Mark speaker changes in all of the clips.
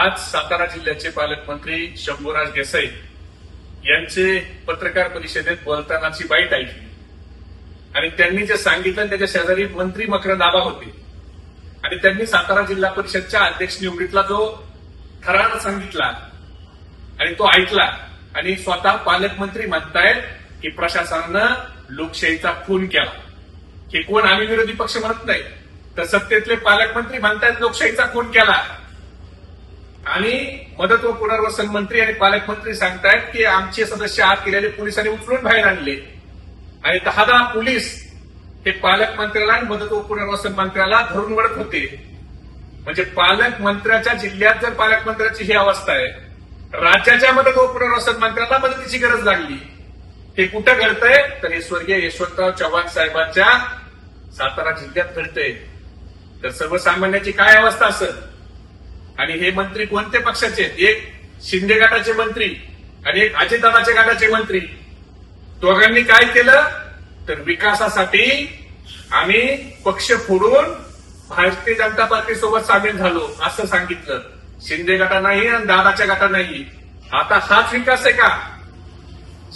Speaker 1: आज सातारा जिल्ह्याचे पालकमंत्री शंभूराज देसाई यांचे पत्रकार परिषदेत बोलतानाची बाईट ऐकली आणि त्यांनी जे सांगितलं त्याच्या शेजारी मंत्री मकरंद आबा होते आणि त्यांनी सातारा जिल्हा परिषदच्या अध्यक्ष निवडीतला जो ठराव सांगितला आणि तो ऐकला आणि स्वतः पालकमंत्री म्हणतायत की प्रशासनानं लोकशाहीचा खून केला. हे कोण आम्ही विरोधी पक्ष म्हणत नाही तर सत्तेतले पालकमंत्री म्हणतायत लोकशाहीचा खून केला. आणि मदत व पुनर्वसन मंत्री आणि पालकमंत्री सांगतायत की आमचे सदस्य आत केलेले पोलिसांनी उचलून बाहेर आणले आणि 10 पोलीस हे पालकमंत्र्याला आणि मदत व पुनर्वसन मंत्र्याला धरून वळत होते. म्हणजे पालकमंत्र्याच्या जिल्ह्यात जर पालकमंत्र्याची ही अवस्था आहे, राज्याच्या मदत व पुनर्वसन मंत्र्याला मदतीची गरज लागली. हे कुठं घडतंय तर हे स्वर्गीय यशवंतराव चव्हाण साहेबांच्या सातारा जिल्ह्यात घडतंय. तर सर्वसामान्याची काय अवस्था असेल. आणि हे मंत्री कोणत्या पक्षाचे आहेत? एक शिंदे गटाचे मंत्री आणि एक अजितदादाच्या गटाचे मंत्री. दोघांनी काय केलं तर विकासासाठी आम्ही पक्ष फोडून भारतीय जनता पार्टी सोबत सामील झालो असं सांगितलं. शिंदे गटा नाही आणि दादाच्या गटा नाही. आता हाच विकास आहे का?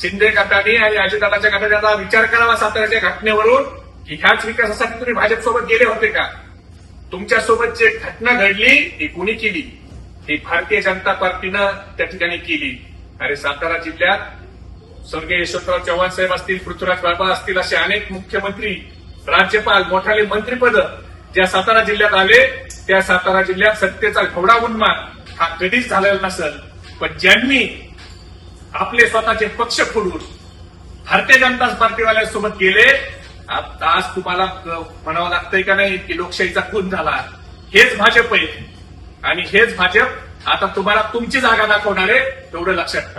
Speaker 1: शिंदे गटाने आणि अजितदादाच्या गटाने आता विचार करावा साताऱ्याच्या घटनेवरून की ह्याच विकासासाठी तुम्ही भाजपसोबत गेले होते का? तुमच्यासोबत जे घटना घडली ती कुणी केली? ही भारतीय जनता पार्टीनं त्या ठिकाणी केली. अरे सातारा जिल्ह्यात स्वर्गीय यशवंतराव चव्हाण साहेब असतील, पृथ्वीराज बाबा असतील, असे अनेक मुख्यमंत्री, राज्यपाल, मोठाले मंत्रीपद ज्या सातारा जिल्ह्यात आले त्या सातारा जिल्ह्यात सत्तेचा घोडा उन्माद हा कधीच झालेला नसेल. पण ज्यांनी आपले स्वतःचे पक्ष फोडून भारतीय जनता पार्टीवाल्यांसोबत गेले, आज तुम्हाला म्हणावं लागतंय का नाही की लोकशाहीचा खून झाला. हेच भाजप आहे आणि हेच भाजप आता तुम्हाला तुमची जागा दाखवणार आहे, एवढं लक्षात ठेवा.